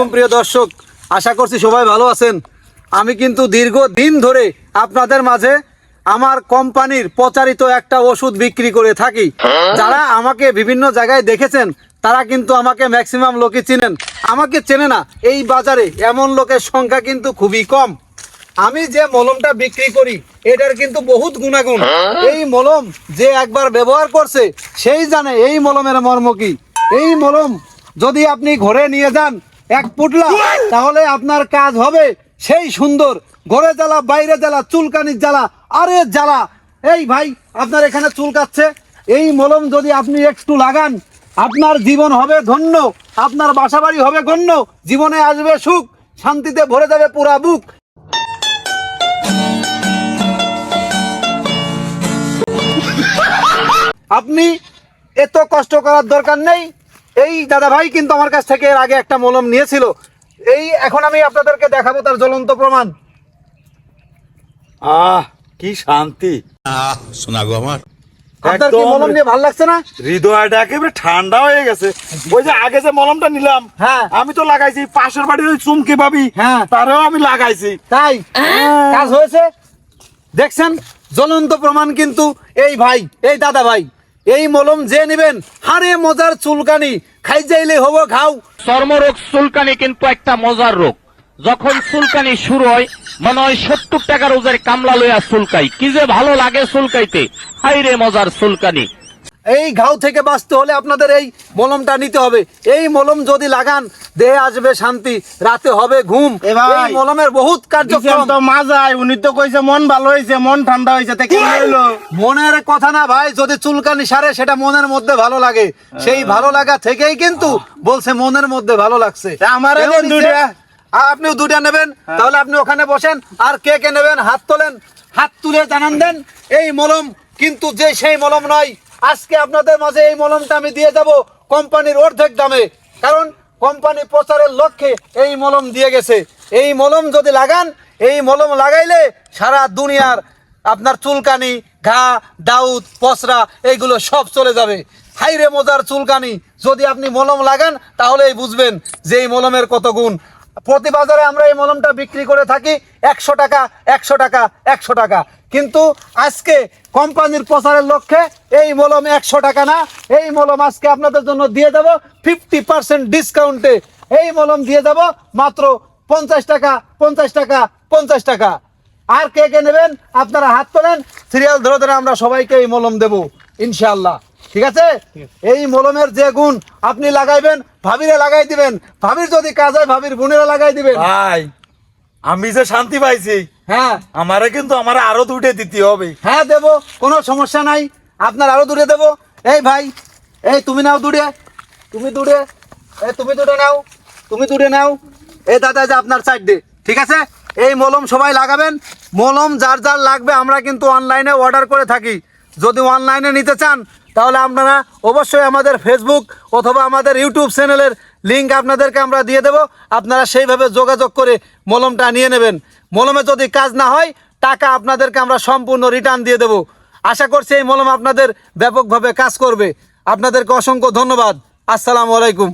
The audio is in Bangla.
আলাইকুম প্রিয় দর্শক, আশা করছি সবাই ভালো আছেন। আমি কিন্তু দীর্ঘদিন ধরে আপনাদের মাঝে আমার কোম্পানির প্রচারিত একটা ওষুধ বিক্রি করে থাকি। যারা আমাকে বিভিন্ন জায়গায় দেখেছেন তারা কিন্তু আমাকে ম্যাক্সিমাম লোকে চিনেন, আমাকে চেনে না এই বাজারে এমন লোকের সংখ্যা কিন্তু খুবই কম। আমি যে মলমটা বিক্রি করি এটার কিন্তু বহুত গুণাগুণ। এই মলম যে একবার ব্যবহার করছে সেই জানে এই মলমের মর্ম কি। এই মলম যদি আপনি ঘরে নিয়ে যান এক পুটলা, তাহলে আপনার কাজ হবে সেই সুন্দর। ঘরে জ্বালা, বাইরে জ্বালা, চুলকানির জ্বালা, আরে জ্বালা। এই ভাই আপনার এখানে চুলকাচ্ছে, এই মলম যদি আপনি একটু লাগান আপনার জীবন হবে ধন্য, আপনার বাসাবাড়ি হবে গণ্য, জীবনে আসবে সুখ, শান্তিতে ভরে যাবে পুরা বুক। আপনি এত কষ্ট করার দরকার নেই। এই দাদা ভাই কিন্তু আমার কাছ থেকে এর আগে একটা মলম নিয়েছিল, এই এখন আমি আপনাদেরকে দেখাবো তার জ্বলন্ত প্রমাণ। কি শান্তি শোনা গো আমার। আপনার কি মলম নিয়ে ভালো লাগছে না? হৃদয়টা একেবারে ঠান্ডা হয়ে গেছে। ওই যে আগে যে মলমটা নিলাম, হ্যাঁ আমি তো লাগাইছি পাশের বাড়ির ওই চুমকি ভাবি, হ্যাঁ তারও আমি লাগাইছি। তাই কাজ হয়েছে, দেখছেন জ্বলন্ত প্রমাণ কিন্তু। এই ভাই, এই দাদা ভাই, এই মলম যে নেবেন হারে মজার চুলকানি, খাই যাইলে হবো ঘাও। চর্মরোগ চুলকানি কিন্তু একটা মজার রোগ। যখন চুলকানি শুরু হয় মনে হয় 70 টাকার ওজের কামলা লইয়া চুলকাই, কি যে ভালো লাগে চুলকাইতে, হাইরে মজার চুলকানি। এই ঘাও থেকে বাঁচতে হলে আপনাদের এই মলমটা নিতে হবে। এই মলম যদি লাগান দেহে আসবে শান্তি, রাতে হবে ঘুম। এ ভাই, এই মলমের বহুত কার্যক্রম। তো মাজায় উনি তো কইছে মন ভালো হয়েছে, মন ঠান্ডা হয়েছে, তা কেমন হইলো? মনের কথা না ভাই, যদি চুলকানি সারে সেটা মনের মধ্যে ভালো লাগে, সেই ভালো লাগা থেকেই কিন্তু বলছে মনের মধ্যে ভালো লাগছে। আমার কেউ নিচ্ছে? আপনিও দুটা নেবেন, তাহলে আপনি ওখানে বসেন। আর কে কে নেবেন হাত তোলেন, হাত তুলে জানান দেন। এই মলম কিন্তু যে সেই মলম নয়। আজকে আপনাদের মাঝে এই মলমটা আমি দিয়ে যাব কোম্পানির অর্ধেক দামে, কারণ কোম্পানি প্রচারের লক্ষ্যে এই মলম দিয়ে গেছে। এই মলম যদি লাগান, এই মলম লাগাইলে সারা দুনিয়ার আপনার চুলকানি, ঘা, দাউদ, পসরা এইগুলো সব চলে যাবে। হাইরে মজার চুলকানি, যদি আপনি মলম লাগান তাহলেই বুঝবেন যে এই মলমের কত গুণ। প্রতি বাজারে আমরা এই মলমটা বিক্রি করে থাকি 100 টাকা, 100 টাকা, 100 টাকা। কিন্তু আজকে কোম্পানির প্রচারের লক্ষ্যে এই মলম 100 টাকা না, এই মলম আজকে আপনাদের জন্য দিয়ে দেব 50% ডিসকাউন্টে। এই মলম দিয়ে দেব মাত্র 50 টাকা, 50 টাকা, 50 টাকা। আর কে কে নেবেন আপনারা হাত তোলেন, সিরিয়াল ধরে ধরে আমরা সবাইকে এই মলম দেব ইনশাআল্লাহ। ঠিক আছে? এই মলমের যে গুণ, আপনি লাগাইবেন, ভাবিরে লাগাই দিবেন, ভাবির যদি কাজ হয় ভাবির বোনেরা লাগাই দিবেন। ভাই আমি যে শান্তি পাইছি, হ্যাঁ আমারে কিন্তু আমার আরো দুটো দিতে হবে। হ্যাঁ দেব, কোনো সমস্যা নাই, আপনার আরো দূরে দেব। এই ভাই, এই তুমি নাও দূরে, তুমি দূরে, এই তুমি দূরে নাও, তুমি দূরে নাও। এই দাদা যে আপনার সাইড দে, ঠিক আছে? এই মলম সবাই লাগাবেন। মলম যার যার লাগবে আমরা কিন্তু অনলাইনে অর্ডার করে থাকি। যদি অনলাইনে নিতে চান তাহলে আপনারা অবশ্যই আমাদের ফেসবুক অথবা আমাদের ইউটিউব চ্যানেলের লিঙ্ক আপনাদেরকে আমরা দিয়ে দেব। আপনারা সেইভাবে যোগাযোগ করে মলমটা নিয়ে নেবেন। মলমে যদি কাজ না হয় টাকা আপনাদেরকে আমরা সম্পূর্ণ রিটার্ন দিয়ে দেব। আশা করছি এই মলম আপনাদের ব্যাপকভাবে কাজ করবে। আপনাদেরকে অসংখ্য ধন্যবাদ। আসসালামু আলাইকুম।